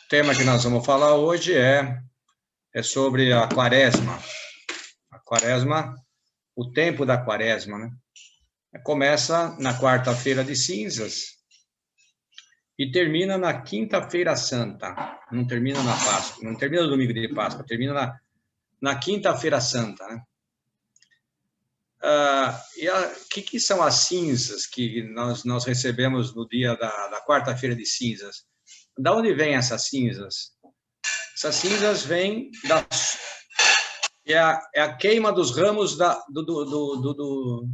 tema que nós vamos falar hoje é sobre a quaresma. A quaresma, o tempo da quaresma, né? Começa na quarta-feira de cinzas e termina na quinta-feira santa. Não termina na Páscoa, não termina no domingo de Páscoa, termina na quinta-feira santa, né? O que são as cinzas que nós recebemos no dia da quarta-feira de cinzas? Da onde vêm essas cinzas? Essas cinzas vêm é a queima dos ramos do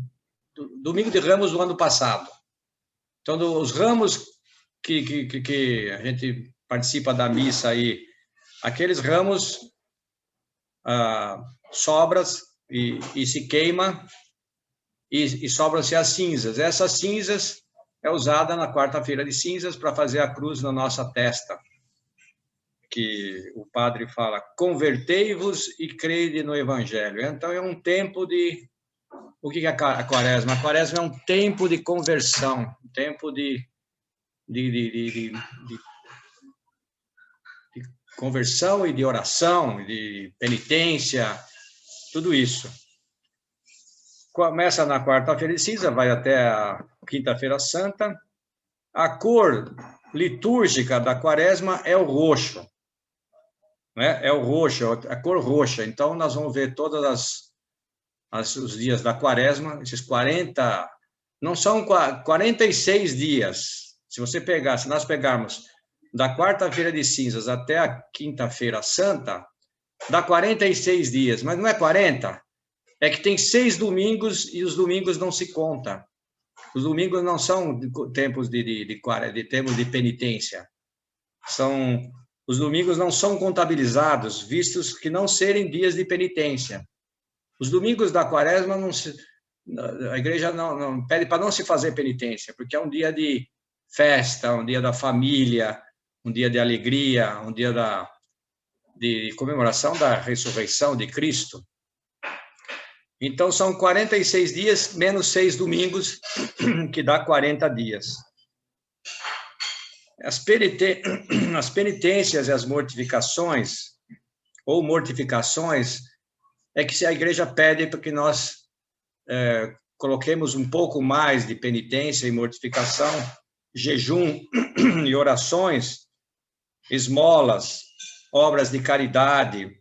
domingo de Ramos do ano passado. Então, os ramos que a gente participa da missa aí, aqueles ramos sobras e se queima e sobram-se as cinzas. Essas cinzas é usada na quarta-feira de cinzas para fazer a cruz na nossa testa, que o padre fala, convertei-vos e crede no evangelho. Então, é um tempo de... O que é a quaresma? A quaresma é um tempo de conversão, um tempo de conversão e de oração, de penitência, tudo isso. Começa na quarta-feira de cinza, vai até a quinta-feira santa. A cor litúrgica da quaresma é o roxo, né? É o roxo, a cor roxa. Então, nós vamos ver todos os dias da quaresma, esses 40, não são 46 dias. Se nós pegarmos da quarta-feira de cinzas até a quinta-feira santa, dá 46 dias, mas não é 40, é que tem 6 domingos e os domingos não se contam. Os domingos não são tempos tempos de penitência. Os domingos não são contabilizados, vistos que não serem dias de penitência. Os domingos da quaresma, a igreja não pede para não se fazer penitência, porque é um dia de festa, um dia da família, um dia de alegria, um dia de comemoração da ressurreição de Cristo. Então, são 46 dias, menos 6 domingos, que dá 40 dias. As penitências e as mortificações, ou mortificações, é que a igreja pede para que nós coloquemos um pouco mais de penitência e mortificação, jejum e orações, esmolas, obras de caridade.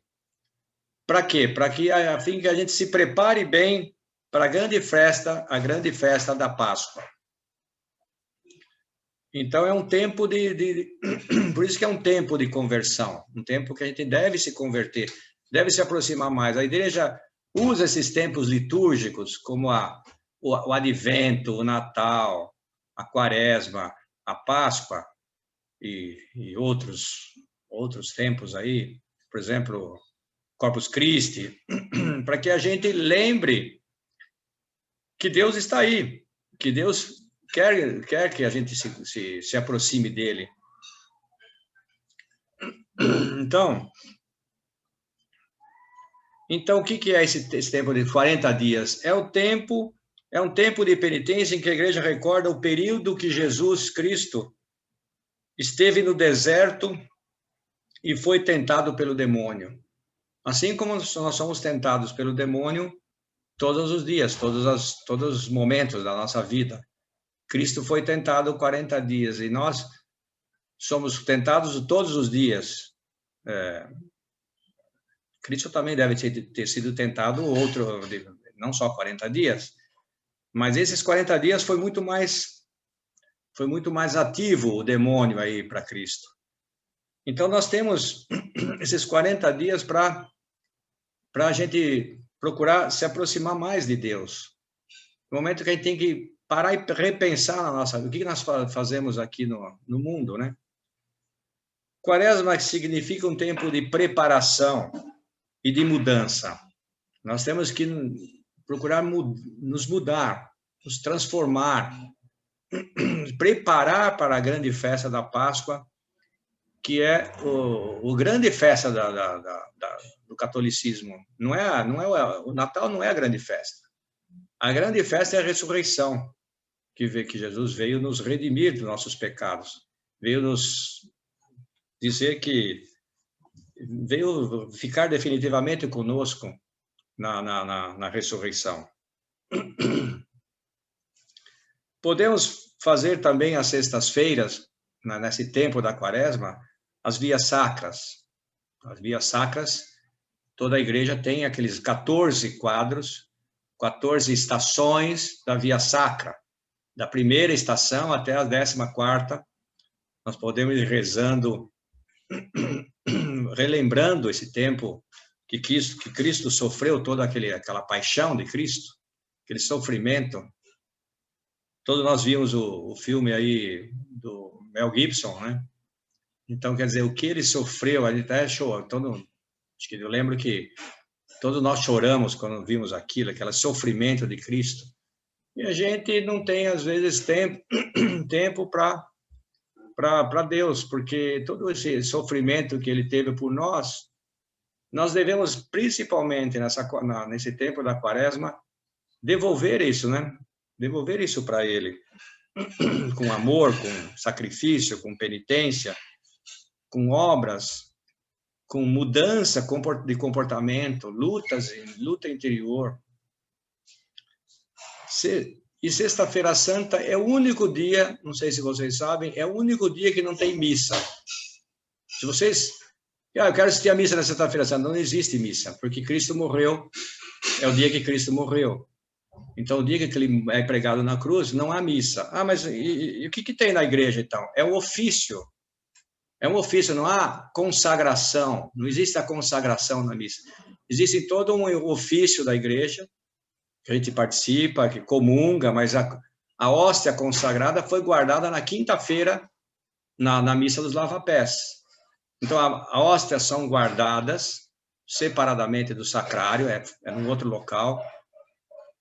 Para quê? Para que, a fim que a gente se prepare bem para a grande festa da Páscoa. Então, é um tempo por isso que é um tempo de conversão, um tempo que a gente deve se converter, deve se aproximar mais. A igreja usa esses tempos litúrgicos, como o Advento, o Natal, a Quaresma, a Páscoa e outros tempos aí, por exemplo, Corpus Christi, para que a gente lembre que Deus está aí, que Deus quer que a gente se aproxime dele. Então, o que é esse tempo de 40 dias? É um tempo de penitência em que a igreja recorda o período que Jesus Cristo esteve no deserto e foi tentado pelo demônio. Assim como nós somos tentados pelo demônio todos os dias, todos os momentos da nossa vida. Cristo foi tentado 40 dias e nós somos tentados todos os dias. Cristo também deve ter sido tentado não só 40 dias, mas esses 40 dias foi muito mais ativo o demônio aí para Cristo. Então, nós temos esses 40 dias para a gente procurar se aproximar mais de Deus. No momento que a gente tem que parar e repensar na nossa vida, o que nós fazemos aqui no mundo, né? Quaresma significa um tempo de preparação e de mudança. Nós temos que procurar nos mudar, nos transformar, preparar para a grande festa da Páscoa, que é o grande festa do catolicismo. O Natal não é a grande festa. A grande festa é a ressurreição, que Jesus veio nos redimir dos nossos pecados, veio nos dizer que veio ficar definitivamente conosco na ressurreição. Podemos fazer também às sextas-feiras, nesse tempo da quaresma, as vias sacras. As vias sacras, toda a igreja tem aqueles 14 quadros, 14 estações da via sacra. Da primeira estação até a 14ª, nós podemos ir rezando, relembrando esse tempo que Cristo sofreu, toda aquela paixão de Cristo, aquele sofrimento. Todos nós vimos o filme aí do Mel Gibson, né? Então, quer dizer, o que ele sofreu, a gente até chorou. Acho que eu lembro que todos nós choramos quando vimos aquilo, aquele sofrimento de Cristo. E a gente não tem, às vezes, tempo para Deus, porque todo esse sofrimento que ele teve por nós devemos, principalmente nesse tempo da quaresma, devolver isso, né? Devolver isso para ele, com amor, com sacrifício, com penitência, com obras, com mudança de comportamento, luta interior. E Sexta-feira Santa é o único dia, não sei se vocês sabem, é o único dia que não tem missa. Se vocês... eu quero assistir a missa na Sexta-feira Santa, não existe missa, porque Cristo morreu, é o dia que Cristo morreu. Então, o dia que ele é pregado na cruz, não há missa. Mas e o que tem na igreja, então? É um ofício. É um ofício, não há consagração. Não existe a consagração na missa. Existe todo um ofício da igreja, que a gente participa, que comunga, mas a hóstia consagrada foi guardada na quinta-feira, na missa dos lava-pés. Então, a hóstias são guardadas separadamente do sacrário, é num outro local,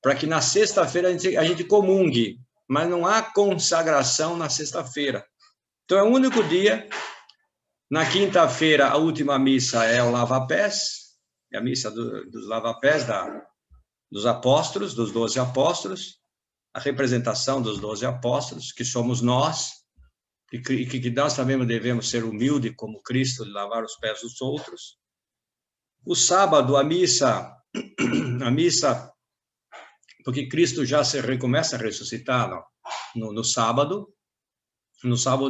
para que na sexta-feira a gente comungue, mas não há consagração na sexta-feira. Então, é o único dia. Na quinta-feira, a última missa é o lava-pés, é a missa dos lava-pés dos apóstolos, dos 12 apóstolos, a representação dos 12 apóstolos, que somos nós, e que nós também devemos ser humildes como Cristo, de lavar os pés dos outros. O sábado, a missa, porque Cristo já começa a ressuscitar no sábado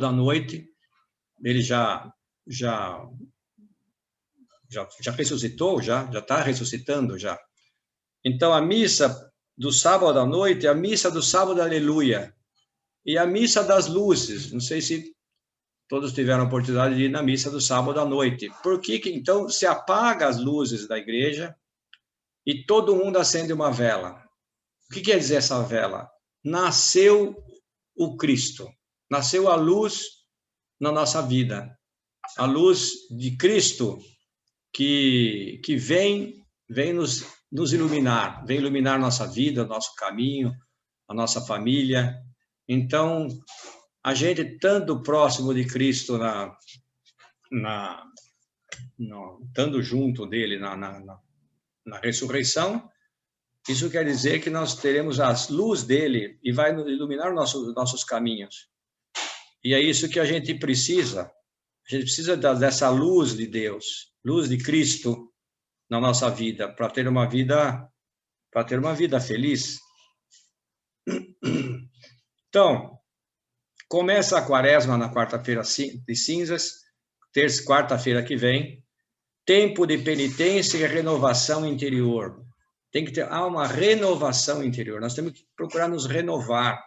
à noite, ele já ressuscitou, já está ressuscitando já. Então, a missa do sábado à noite é a missa do sábado, aleluia, e a missa das luzes. Não sei se todos tiveram a oportunidade de ir na missa do sábado à noite. Por que então se apaga as luzes da igreja e todo mundo acende uma vela? O que quer dizer essa vela? Nasceu o Cristo, nasceu a luz na nossa vida, a luz de Cristo que vem nos iluminar, vem iluminar nossa vida, nosso caminho, a nossa família. Então, a gente estando próximo de Cristo, estando junto dele na ressurreição, isso quer dizer que nós teremos a luz dele e vai iluminar nossos caminhos. E é isso que a gente precisa. A gente precisa dessa luz de Deus, luz de Cristo na nossa vida, para ter uma vida feliz. Então, começa a quaresma na quarta-feira de cinzas, quarta-feira que vem, tempo de penitência e renovação interior. Tem que ter uma renovação interior. Nós temos que procurar nos renovar.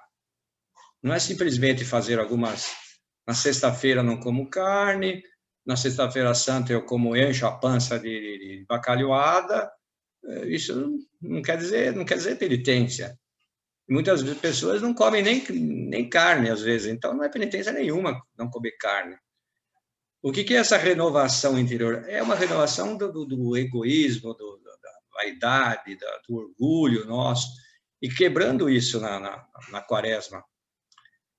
Não é simplesmente fazer algumas... Na sexta-feira não como carne, na sexta-feira santa eu encho a pança de bacalhoada. Isso não quer dizer penitência. Muitas pessoas não comem nem carne, às vezes, então não é penitência nenhuma não comer carne. O que é essa renovação interior? É uma renovação do egoísmo, da vaidade, do orgulho nosso, e quebrando isso na quaresma.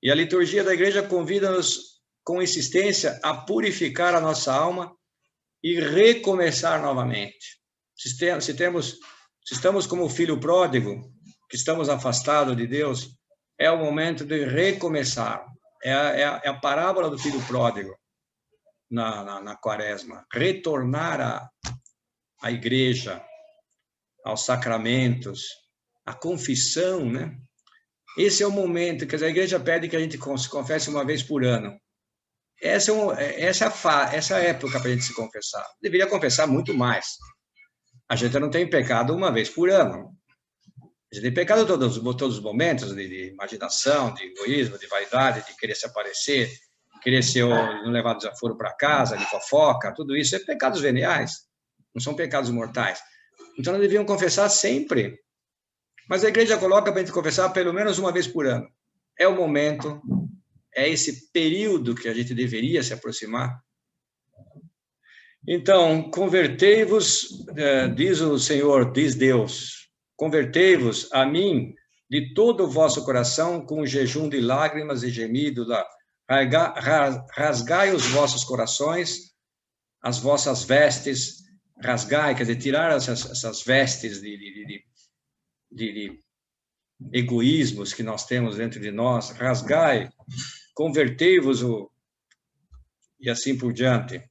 E a liturgia da igreja convida-nos com insistência a purificar a nossa alma e recomeçar novamente. Se estamos como o filho pródigo, que estamos afastados de Deus, é o momento de recomeçar. É a parábola do filho pródigo. na quaresma, retornar à igreja, aos sacramentos, à confissão, né? Esse é o momento, quer dizer, a igreja pede que a gente se confesse uma vez por ano. Essa é a época para a gente se confessar. Deveria confessar muito mais. A gente não tem pecado uma vez por ano. A gente tem pecado todos os momentos, de imaginação, de egoísmo, de vaidade, de querer se aparecer, querer ser não levar desaforo para casa, de fofoca, tudo isso é pecados veniais, não são pecados mortais. Então, nós devíamos confessar sempre. Mas a igreja coloca para a gente confessar pelo menos uma vez por ano. É o momento, é esse período que a gente deveria se aproximar. Então, convertei-vos, diz o Senhor, diz Deus, convertei-vos a mim de todo o vosso coração com jejum de lágrimas e gemido, rasgai os vossos corações, as vossas vestes, rasgai, quer dizer, tirar essas vestes de egoísmos que nós temos dentro de nós, rasgai, convertei-vos, e assim por diante.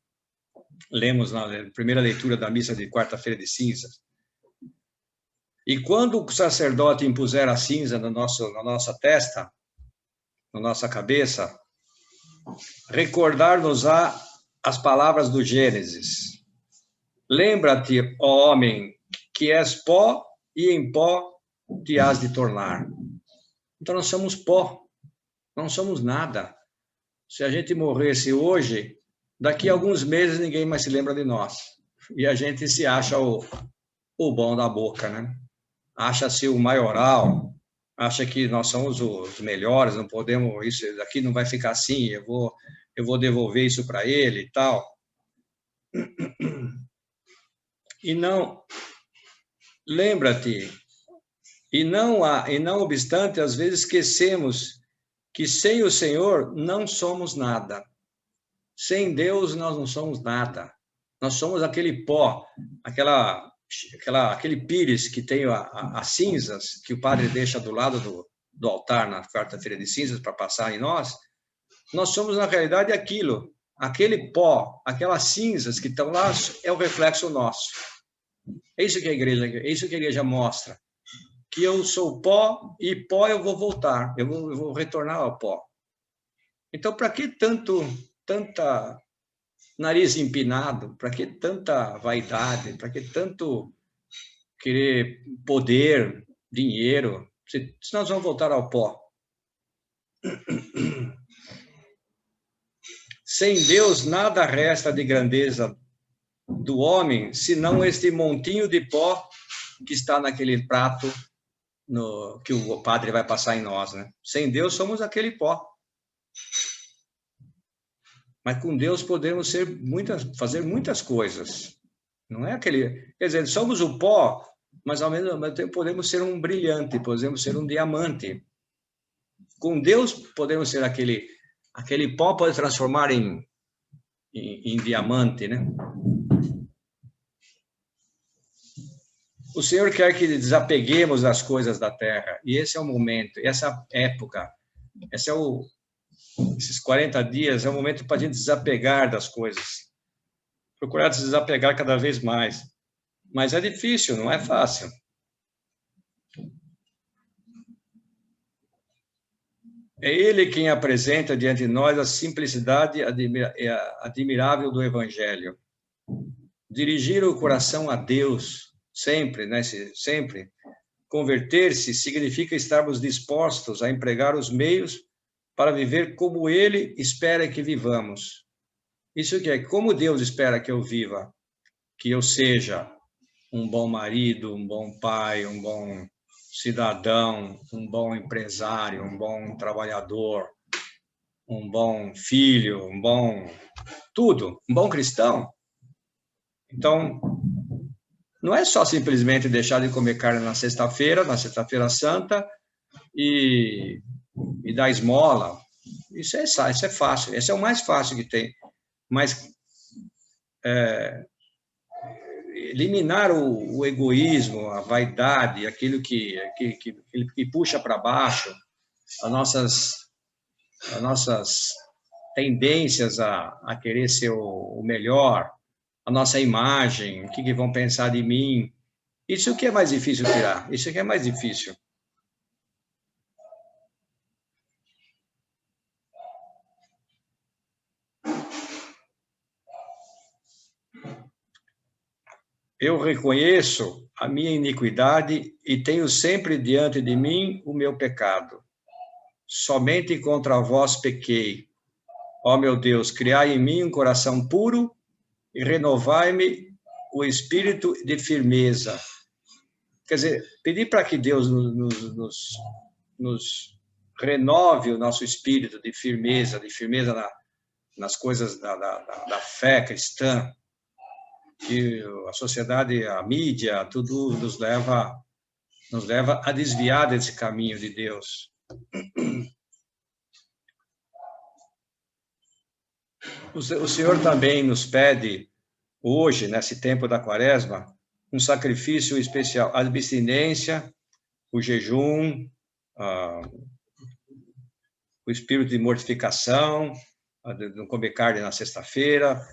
Lemos na primeira leitura da missa de quarta-feira de cinzas. E quando o sacerdote impuser a cinza na nossa testa, na nossa cabeça, recordar-nos-á as palavras do Gênesis. Lembra-te, ó homem, que és pó e em pó te hás de tornar. Então nós somos pó, não somos nada. Se a gente morresse hoje, daqui a alguns meses ninguém mais se lembra de nós. E a gente se acha o bom da boca, né? Acha-se o maioral, acha que nós somos os melhores, não podemos, isso daqui não vai ficar assim, eu vou devolver isso para ele e tal. E não, lembra-te, e não obstante, às vezes esquecemos que sem o Senhor não somos nada. Sem Deus nós não somos nada. Nós somos aquele pó, aquele pires que tem as cinzas que o padre deixa do lado do altar na quarta-feira de cinzas para passar em nós. Nós somos, na realidade, aquele pó, aquelas cinzas que estão lá, é o reflexo nosso. É isso que a igreja mostra. Que eu sou pó e pó eu vou voltar, eu vou retornar ao pó. Então, para que tanta nariz empinado? Para que tanta vaidade? Para que tanto querer poder, dinheiro? Se nós vamos voltar ao pó. Sem Deus, nada resta de grandeza do homem, senão este montinho de pó que está naquele prato que o padre vai passar em nós, né? Sem Deus, somos aquele pó. Mas com Deus podemos fazer muitas coisas. Não é aquele... Quer dizer, somos o pó, mas ao mesmo tempo podemos ser um brilhante, podemos ser um diamante. Com Deus podemos ser aquele pó pode transformar em diamante, né? O Senhor quer que desapeguemos das coisas da terra. E esse é o momento, essa época, esses 40 dias é o momento para a gente desapegar das coisas. Procurar se desapegar cada vez mais. Mas é difícil, não é fácil. É Ele quem apresenta diante de nós a simplicidade admirável do Evangelho. Dirigir o coração a Deus, sempre, né? Sempre. Converter-se significa estarmos dispostos a empregar os meios para viver como Ele espera que vivamos. Isso que é como Deus espera que eu viva, que eu seja um bom marido, um bom pai, um bom cidadão, um bom empresário, um bom trabalhador, um bom filho, um bom tudo, um bom cristão. Então, não é só simplesmente deixar de comer carne na sexta-feira santa, e dar esmola. Isso é fácil, esse é o mais fácil que tem. Mas eliminar o egoísmo, a vaidade, aquilo que puxa para baixo as nossas tendências a querer ser o melhor, a nossa imagem, o que vão pensar de mim. Isso que é mais difícil tirar, isso que é mais difícil. Eu reconheço a minha iniquidade e tenho sempre diante de mim o meu pecado. Somente contra vós pequei. Ó meu Deus, criai em mim um coração puro e renovai-me o espírito de firmeza. Quer dizer, pedir para que Deus nos renove o nosso espírito de firmeza nas coisas da fé cristã, que a sociedade, a mídia, tudo nos leva a desviar desse caminho de Deus. O Senhor também nos pede, hoje, nesse tempo da Quaresma, um sacrifício especial, a abstinência, o jejum, o espírito de mortificação, de não comer carne na sexta-feira.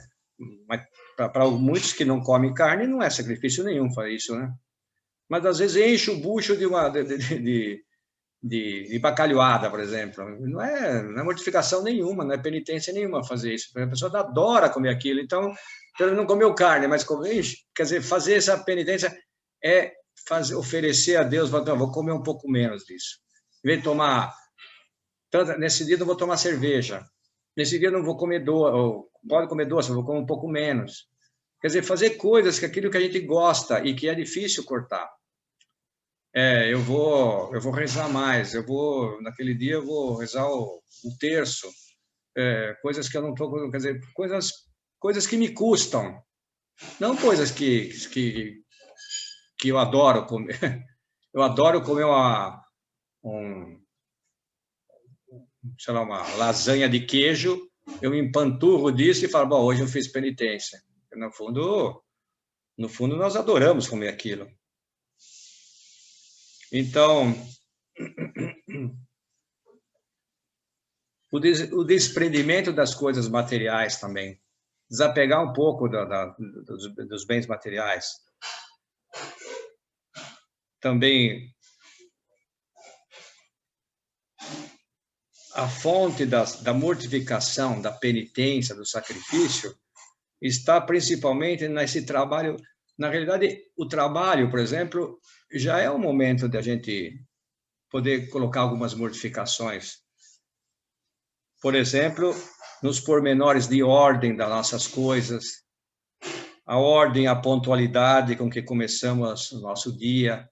Mas para muitos que não comem carne, não é sacrifício nenhum fazer isso, né? Mas às vezes enche o bucho de bacalhoada, por exemplo. Não é mortificação nenhuma, não é penitência nenhuma fazer isso. A pessoa adora comer aquilo, então ele não comeu carne, mas quer dizer, fazer essa penitência é oferecer a Deus, vou comer um pouco menos disso. Em vez de tomar, nesse dia não vou tomar cerveja, nesse dia não vou comer doce, pode comer doce, vou comer um pouco menos. Quer dizer, fazer coisas que aquilo que a gente gosta e que é difícil cortar. Eu vou rezar mais, naquele dia eu vou rezar o terço, coisas que eu não estou, quer dizer, coisas que me custam, não coisas que eu adoro comer. Eu adoro comer sei lá, uma lasanha de queijo, eu me empanturro disso e falo, bom, hoje eu fiz penitência. No fundo nós adoramos comer aquilo. Então, o desprendimento das coisas materiais também, desapegar um pouco dos bens materiais. Também a fonte da mortificação, da penitência, do sacrifício, está principalmente nesse trabalho. Na realidade, o trabalho, por exemplo, já é o momento de a gente poder colocar algumas mortificações. Por exemplo, nos pormenores de ordem das nossas coisas, a ordem, a pontualidade com que começamos o nosso dia,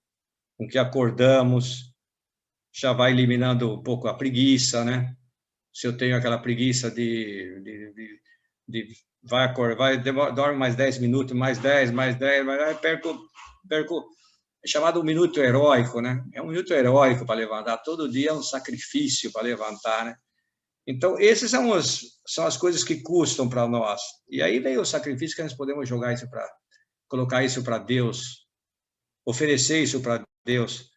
com que acordamos, já vai eliminando um pouco a preguiça, né? Se eu tenho aquela preguiça dorme mais 10 minutos, mais 10, mais 10, perco, é chamado um minuto heróico, né? É um minuto heróico para levantar, todo dia é um sacrifício para levantar, né? Então, essas são as coisas que custam para nós. E aí vem o sacrifício que nós podemos colocar isso para Deus, oferecer isso para Deus.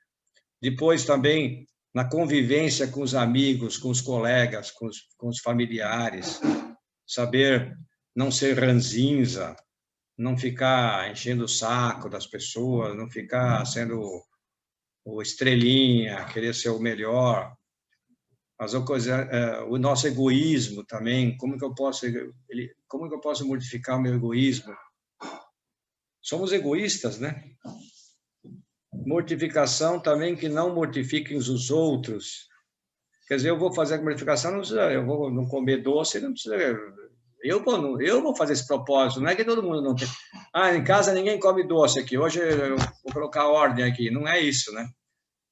Depois também na convivência com os amigos, com os colegas, com os familiares, saber não ser ranzinza, não ficar enchendo o saco das pessoas, não ficar sendo o estrelinha, querer ser o melhor. Mas o nosso egoísmo também, como que eu posso modificar o meu egoísmo? Somos egoístas, né? Mortificação também, que não mortifiquem os outros. Quer dizer, eu vou fazer a mortificação, eu vou não comer doce, não precisa. Eu vou fazer esse propósito, não é que todo mundo não tem. Em casa ninguém come doce aqui, hoje eu vou colocar ordem aqui. Não é isso, né?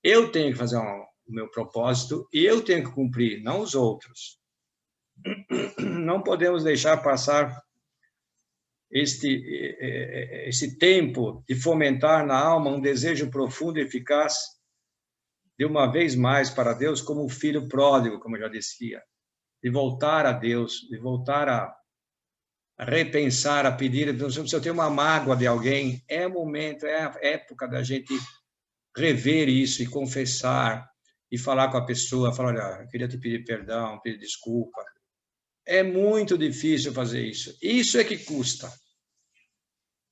Eu tenho que fazer o meu propósito e eu tenho que cumprir, não os outros. Não podemos deixar passar esse tempo de fomentar na alma um desejo profundo e eficaz de uma vez mais para Deus, como o filho pródigo, como eu já dizia, de voltar a Deus, de voltar a repensar, a pedir. Se eu tenho uma mágoa de alguém, é momento, é a época da gente rever isso e confessar e falar com a pessoa, falar, olha, eu queria te pedir perdão, pedir desculpa, É muito difícil fazer isso. Isso é que custa.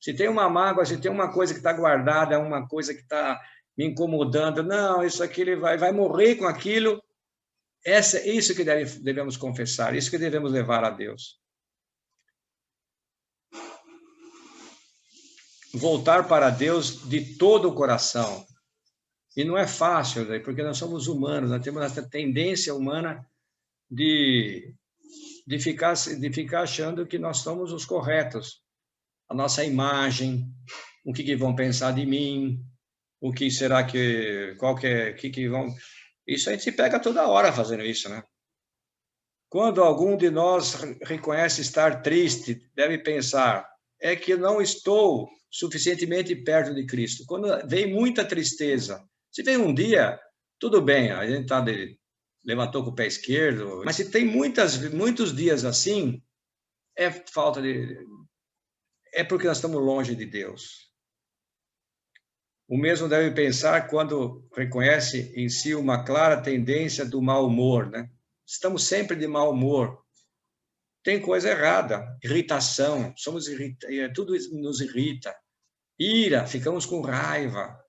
Se tem uma mágoa, se tem uma coisa que está guardada, uma coisa que está me incomodando, não, isso aqui ele vai morrer com aquilo. Isso que devemos confessar, isso que devemos levar a Deus. Voltar para Deus de todo o coração. E não é fácil, porque nós somos humanos, nós temos essa tendência humana de ficar achando que nós somos os corretos. A nossa imagem, o que vão pensar de mim, o que será que vão... Isso a gente se pega toda hora fazendo isso, né? Quando algum de nós reconhece estar triste, deve pensar, é que não estou suficientemente perto de Cristo. Quando vem muita tristeza, se vem um dia, tudo bem, a gente levantou com o pé esquerdo, mas se tem muitos dias assim, é porque nós estamos longe de Deus. O mesmo deve pensar quando reconhece em si uma clara tendência do mau humor, né? Estamos sempre de mau humor. Tem coisa errada, irritação, tudo nos irrita. Ira, ficamos com raiva.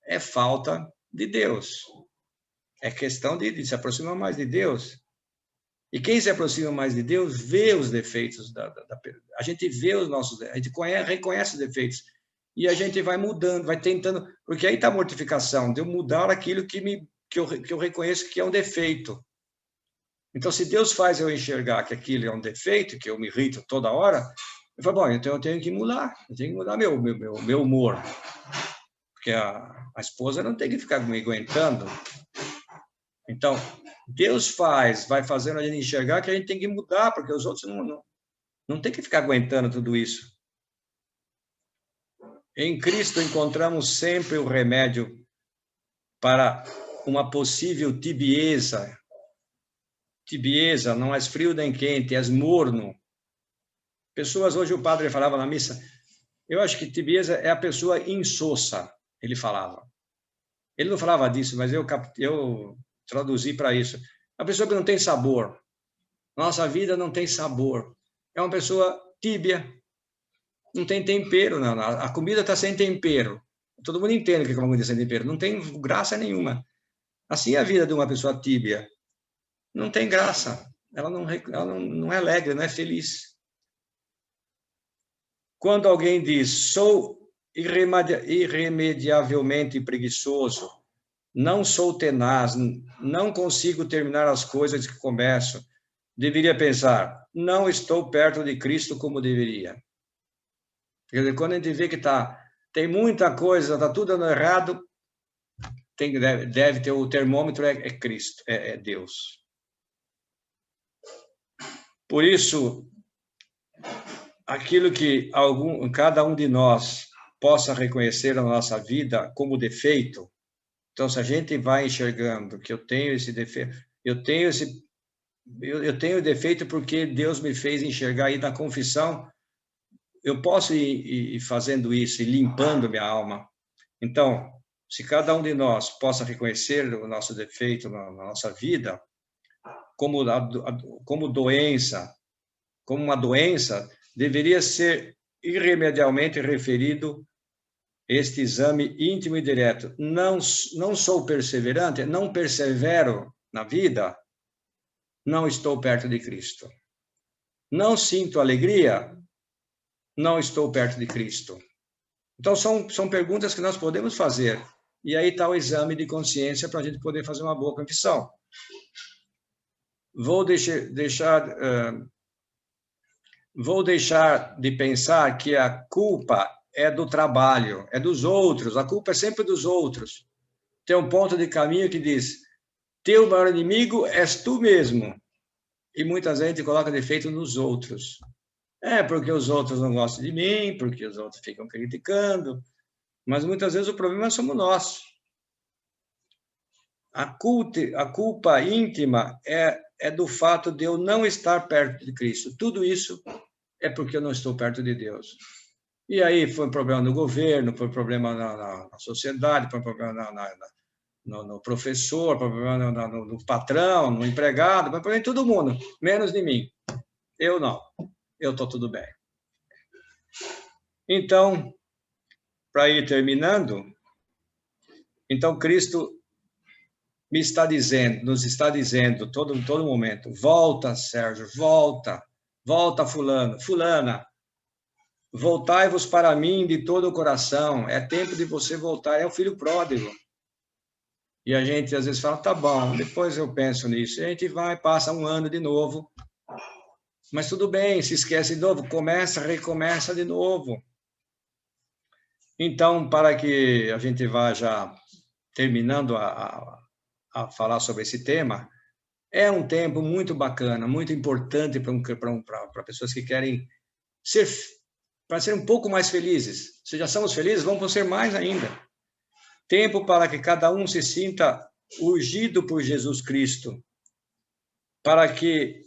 É falta de Deus. É questão de se aproximar mais de Deus. E quem se aproxima mais de Deus vê os defeitos a gente vê os nossos, a gente reconhece os defeitos e a gente vai mudando, vai tentando, porque aí está a mortificação, de eu mudar aquilo que eu reconheço que é um defeito. Então, se Deus faz eu enxergar que aquilo é um defeito, que eu me irrito toda hora, eu falo, bom, então eu tenho que mudar meu humor, porque a esposa não tem que ficar me aguentando. Então, Deus vai fazendo a gente enxergar que a gente tem que mudar, porque os outros não tem que ficar aguentando tudo isso. Em Cristo encontramos sempre o remédio para uma possível tibieza. Tibieza, não és frio nem quente, és morno. Pessoas, hoje o padre falava na missa, eu acho que tibieza é a pessoa insossa, ele falava. Ele não falava disso, mas eu traduzi para isso. A pessoa que não tem sabor. Nossa vida não tem sabor. É uma pessoa tíbia. Não tem tempero. Não. A comida está sem tempero. Todo mundo entende o que é uma comida sem tempero. Não tem graça nenhuma. Assim é a vida de uma pessoa tíbia. Não tem graça. Ela não é alegre, não é feliz. Quando alguém diz, sou irremediavelmente preguiçoso, não sou tenaz, não consigo terminar as coisas que começo, deveria pensar, não estou perto de Cristo como deveria. Quer dizer, quando a gente vê que tem muita coisa, está tudo dando errado, deve ter o termômetro, é Cristo, é Deus. Por isso, aquilo que cada um de nós possa reconhecer na nossa vida como defeito, então, se a gente vai enxergando que eu tenho esse defeito, eu tenho defeito porque Deus me fez enxergar aí na confissão, eu posso ir fazendo isso e limpando minha alma. Então, se cada um de nós possa reconhecer o nosso defeito na nossa vida, como uma doença, deveria ser irremediavelmente referido este exame íntimo e direto. Não sou perseverante, não persevero na vida, não estou perto de Cristo. Não sinto alegria, não estou perto de Cristo. Então, são perguntas que nós podemos fazer. E aí está o exame de consciência para a gente poder fazer uma boa confissão. Vou deixar de pensar que a culpa é do trabalho, é dos outros, a culpa é sempre dos outros. Tem um ponto de caminho que diz, teu maior inimigo és tu mesmo. E muita gente coloca defeito nos outros. Porque os outros não gostam de mim, porque os outros ficam criticando, mas muitas vezes o problema somos nós. A culpa íntima é do fato de eu não estar perto de Cristo. Tudo isso é porque eu não estou perto de Deus. E aí foi um problema no governo, foi um problema na sociedade, foi um problema no professor, problema no patrão, no empregado, problema em todo mundo, menos em mim. Eu não. Eu estou tudo bem. Então, para ir terminando, então Cristo nos está dizendo todo momento, volta, Sérgio, volta, fulano, fulana, voltai-vos para mim de todo o coração, é tempo de você voltar, é o filho pródigo. E a gente às vezes fala, tá bom, depois eu penso nisso, e a gente vai, passa um ano de novo, mas tudo bem, se esquece de novo, recomeça de novo. Então, para que a gente vá já terminando a falar sobre esse tema, é um tempo muito bacana, muito importante para pessoas que querem ser um pouco mais felizes. Se já somos felizes, vamos ser mais ainda. Tempo para que cada um se sinta urgido por Jesus Cristo, para que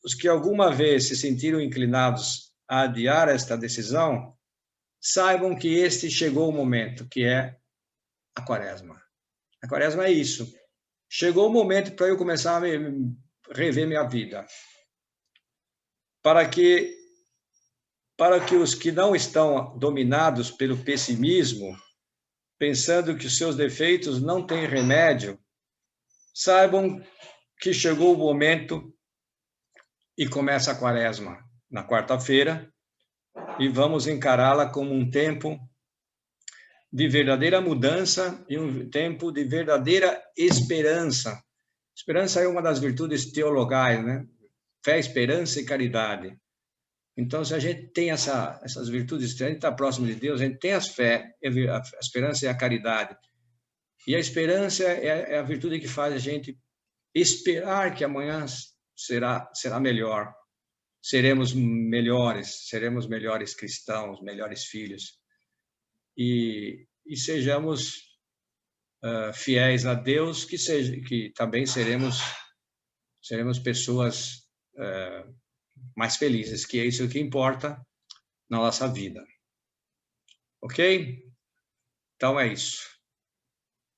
os que alguma vez se sentiram inclinados a adiar esta decisão, saibam que este chegou o momento, que é a Quaresma. A Quaresma é isso. Chegou o momento para eu começar a rever minha vida. Para que os que não estão dominados pelo pessimismo, pensando que os seus defeitos não têm remédio, saibam que chegou o momento e começa a Quaresma na quarta-feira e vamos encará-la como um tempo de verdadeira mudança e um tempo de verdadeira esperança. Esperança é uma das virtudes teologais, né? Fé, esperança e caridade. Então, se a gente tem essas virtudes, se a gente está próximo de Deus, a gente tem a fé, a esperança e a caridade. E a esperança é a virtude que faz a gente esperar que amanhã será melhor. Seremos melhores cristãos, melhores filhos. E sejamos fiéis a Deus, que também seremos pessoas mais felizes, que é isso que importa na nossa vida. Ok? Então é isso.